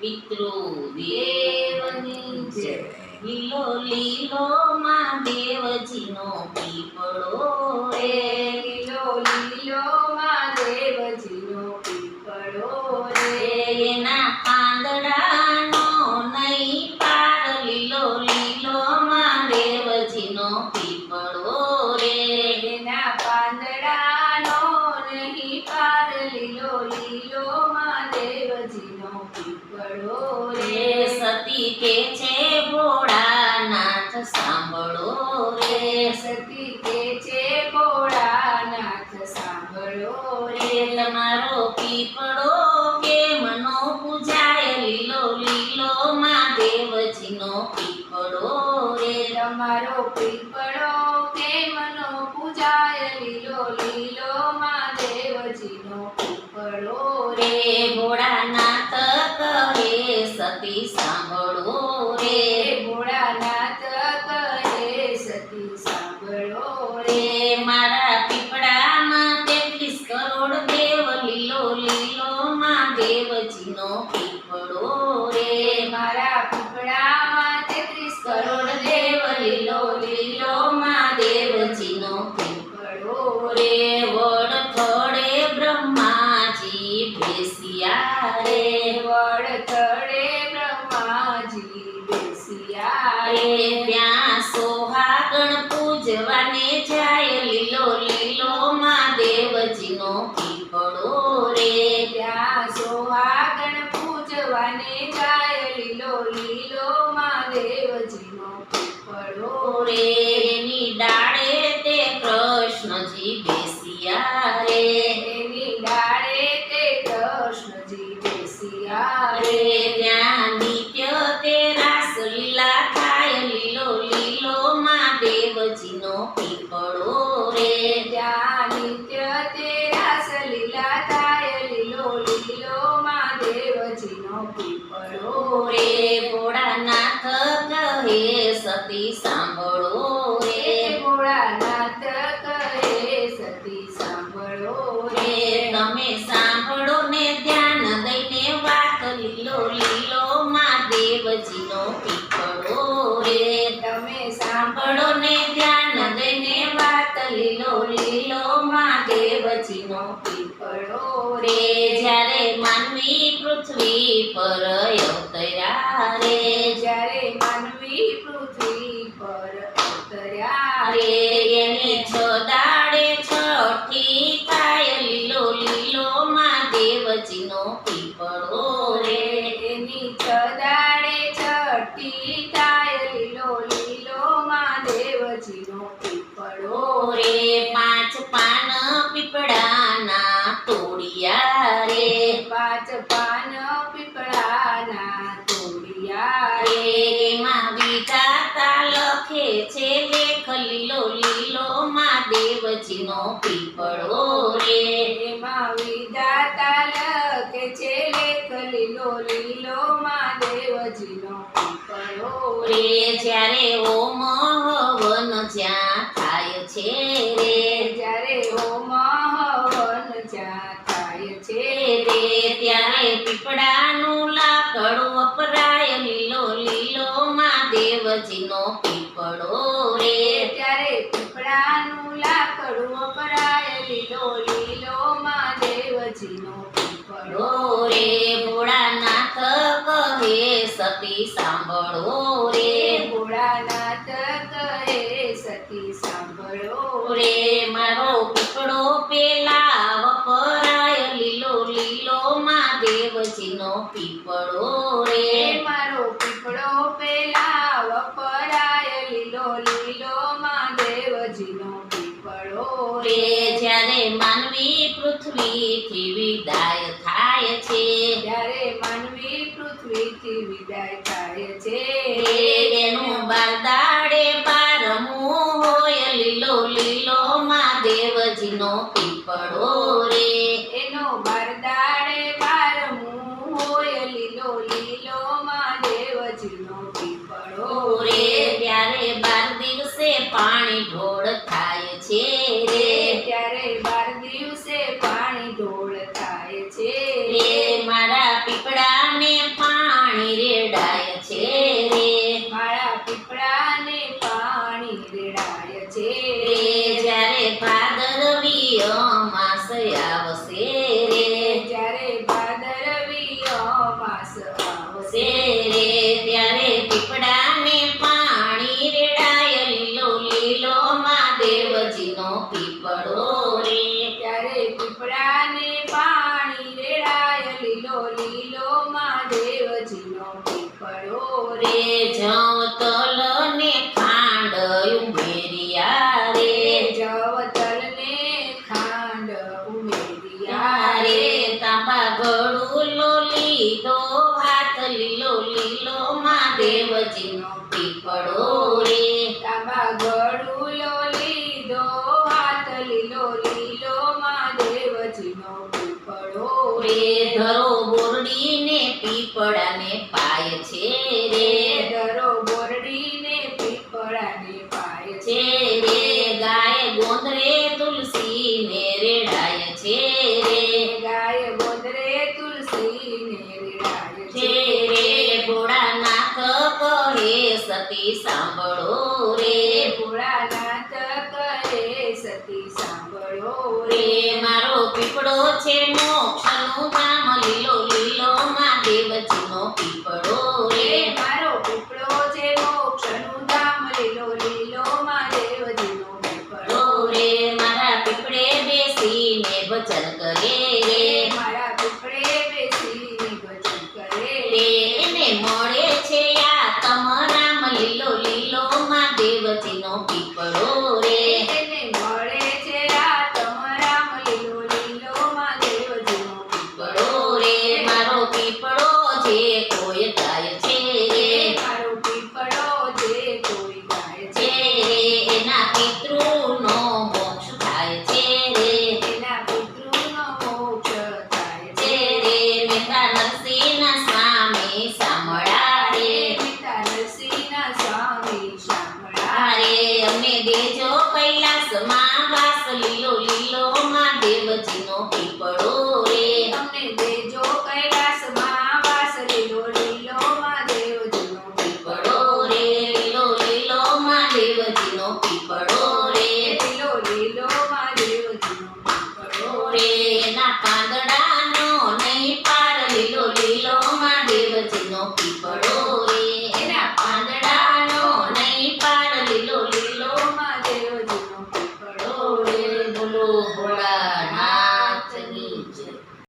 પિતૃદેવની જય. લીલો લીલો મહાદેવજીનો પીપળો રે, લીલો લીલો મહાદેવજીનો પીપળો રે. એના પાંદડાનો નહીં પાર, લીલો લીલો મહાદેવજીનો પીપળો રે. એના પાંદડાનો નહીં પાર, લીલો લીલો મહાદેવજીનો પીપળો રે. સતી કે છે ભોળાનાથ સાંભળો રે, સતી કે છે ભોળાનાથ સાંભળો રે. તમારો પીપળો કેમનો પૂજાય, લીલો લીલો મહાદેવજીનો પીપળો રે. તમારો પીપળો કેમનો પૂજાય, લીલો લીલો મહાદેવજીનો પીપળો રે. ભોળાનાથ કહે સતી સાંભળો રે, ભોળાનાથ કહે સતી સાંભળો રે. મારા પીપળામાં 33 કરોડ દેવ, લીલો લીલો મહાદેવજીનો પીપળો રે. મારા પીપળામાં 33 કરોડ દેવ, લીલો લીલો મહાદેવજીનો પીપળો રે. રે. વડ થડે બ્રહ્માજી બેસ્યા રે, વડ થડે બ્રહ્માજી બેસ્યા રે. ત્યાં સોહાગણ પૂજવાને જાય, લીલો લીલો મહાદેવજીનો પીપળો રે. ત્યાં સોહાગણ પૂજવાને જાય, લીલો લીલો મહાદેવજીનો પીપળો રે એની ડાળે તે કૃષ્ણજી બેસ્યા રે, એની ડાળે તે કૃષ્ણજી બેસ્યા રે રે. ત્યાં નિત્ય તે રાસલીલા થાય, લીલો લીલો મહાદેવજીનો પીપળો રે. ત્યાં નિત્ય તે રાસલીલા થાય, લીલો લીલો મહાદેવજીનો પીપળો રે ભોળાનાથ કહે સતી સાંભળો રે, ભોળાનાથ કહે સતી સાંભળો રે તમે સાંભળો ને ધ્યાન દઈને વાત, લીલો લીલો મહાદેવજીનો પીપળો રે. તમે સાંભળો ને ધ્યાન દઈને વાત, લીલો લીલો મહાદેવજીનો પીપળો રે. જ્યારે માનવી પૃથ્વી પર અવતર્યા રે, જ્યારે માનવી પૃથ્વી પર અવતર્યા રે એની છ દાડે છઠ્ઠી થાય, લીલો લીલો મહાદેવજીનો પીપળો રે. એની છદાડે છઠ્ઠી થાય, લીલો લીલો મહાદેવજીનો પીપળો રે 5 પાન પીપળાના તોડિયા રે, 5 પાન પીપળાના તોડિયા રે. એમાં વિધાતા લખે છે લેખ, લીલો લીલો મહાદેવજીનો પીપળો રે. એમાં વિધાતા લખે છે લેખ, લીલો લીલો મહાદેવજીનો પીપળો રે જ્યારે ઓમ હવન જ્યાં થાય છે રે, જ્યારે હોમ હવન જ્યાં થાય છે રે ત્યારે પીપળાનું લાકડું વપરાય, લીલો લીલો મહાદેવજીનો પીપળો રે. ત્યારે પીપળાનું લાકડું વપરાય, લીલો લીલો મહાદેવજીનો પીપળો રે ભોળાનાથ કહે સતી સાંભળો રે, ભોળાનાથ કહે સતી સાંભળો રે મારો પીપળો પેલા વપરાય, લીલો લીલો મહાદેવજીનો પીપળો રે. મારો પીપળો પેલા વપરાય, લીલો લીલો મહાદેવજીનો પીપળો રે જ્યારે માનવી પૃથ્વીથી વિદાય થાય છે, જ્યારે માનવી પૃથ્વીથી વિદાય થાય છે રે એનું બારદાડે બારમું હોય, લીલો લીલો મહાદેવજીનો પીપળો રે. એનો બારદાડે બારમું હોય, લીલો લીલો મહાદેવજીનો પીપળો રે ત્યારે 12 દિવસે પાણી ઢોળ થાય છે રે, ત્યારે 12 દિવસે પાણી ઢોળ થાય છે રે મારા પીપળાને પાણી આવશે રે, જ્યારે ભાદરવી અમાસ આવશે આવશે રે, ત્યારે પીપળાને પાણી રેડાય, લીલો લીલો મહાદેવજીનો પીપળો રે, ત્યારે પીપળાને પાણી રેડાય, લીલો લીલો મહાદેવજીનો પીપળો રે. રે જવ તલ ને ખાંડ ઉમેર્યા રે, જવતલને ખાંડ ઉમેર્યા ત્યારે રે. તાંબા ગળુલો લીધો હાથ, લીલો લીલો મહાદેવજીનો પીપળો રે, તાંબા ગળુલો લીધો હાથ, લીલો લીલો મહાદેવજીનો પીપળો રે રે. ધરો બોરડીને પીપળાને પાય છે રે, ધરો બોરડીને પીપળાને પાય છે રે, ગાય ગોંદરે તુલસીને રેડાય છે રે, ગાય ગોદરે તુલસીને રેડાય છે રે, ભોળાનાથ કહે સતી સાંભળો રે, ભોળાનાથ કહે સતી સાંભળો રે મારો પીપળો છે મોક્ષનું ધામ, લીલો લીલો મહાદેવજીનો પીપળો રે, મારો પીપળો છે મોક્ષનું ધામ, લીલો લીલો મહાદેવજીનો પીપળો રે મારા પીપળે બેસીને ભજન કરે રે, મારા પીપળે બેસીને ભજન કરે રે એને મળે છે આતમ રામ, લીલો લીલો મહાદેવજીનો પીપળો રે, એને મળે છે આ તમરામ, લીલો લીલો મહાદેવજીનો પીપળો રે મારો પીપળો જે કોઈ ગાય છે રે, મારો પીપળો જે કોઈ ગાય છે છે રે એના પિતૃનો મોક્ષ થાય છે રે, એના પિતૃનો મોક્ષ થાય છે છે રે મેઘા નરસિંહના સ્વામી સાંભળા રે, પિતા નરસિંહના સ્વામી શામળા અરે અમને દેજો કૈલાસમાં વાસ, લીલો લીલો મહાદેવજીનો પીપળો રે, અમને દેજો કૈલાસમાં વાસ, લીલો લીલો મહાદેવજીનો પીપળો રે, લીલો લીલો મહાદેવજીનો પીપળો રે, લીલો લીલો મહાદેવજીનો પીપળો રે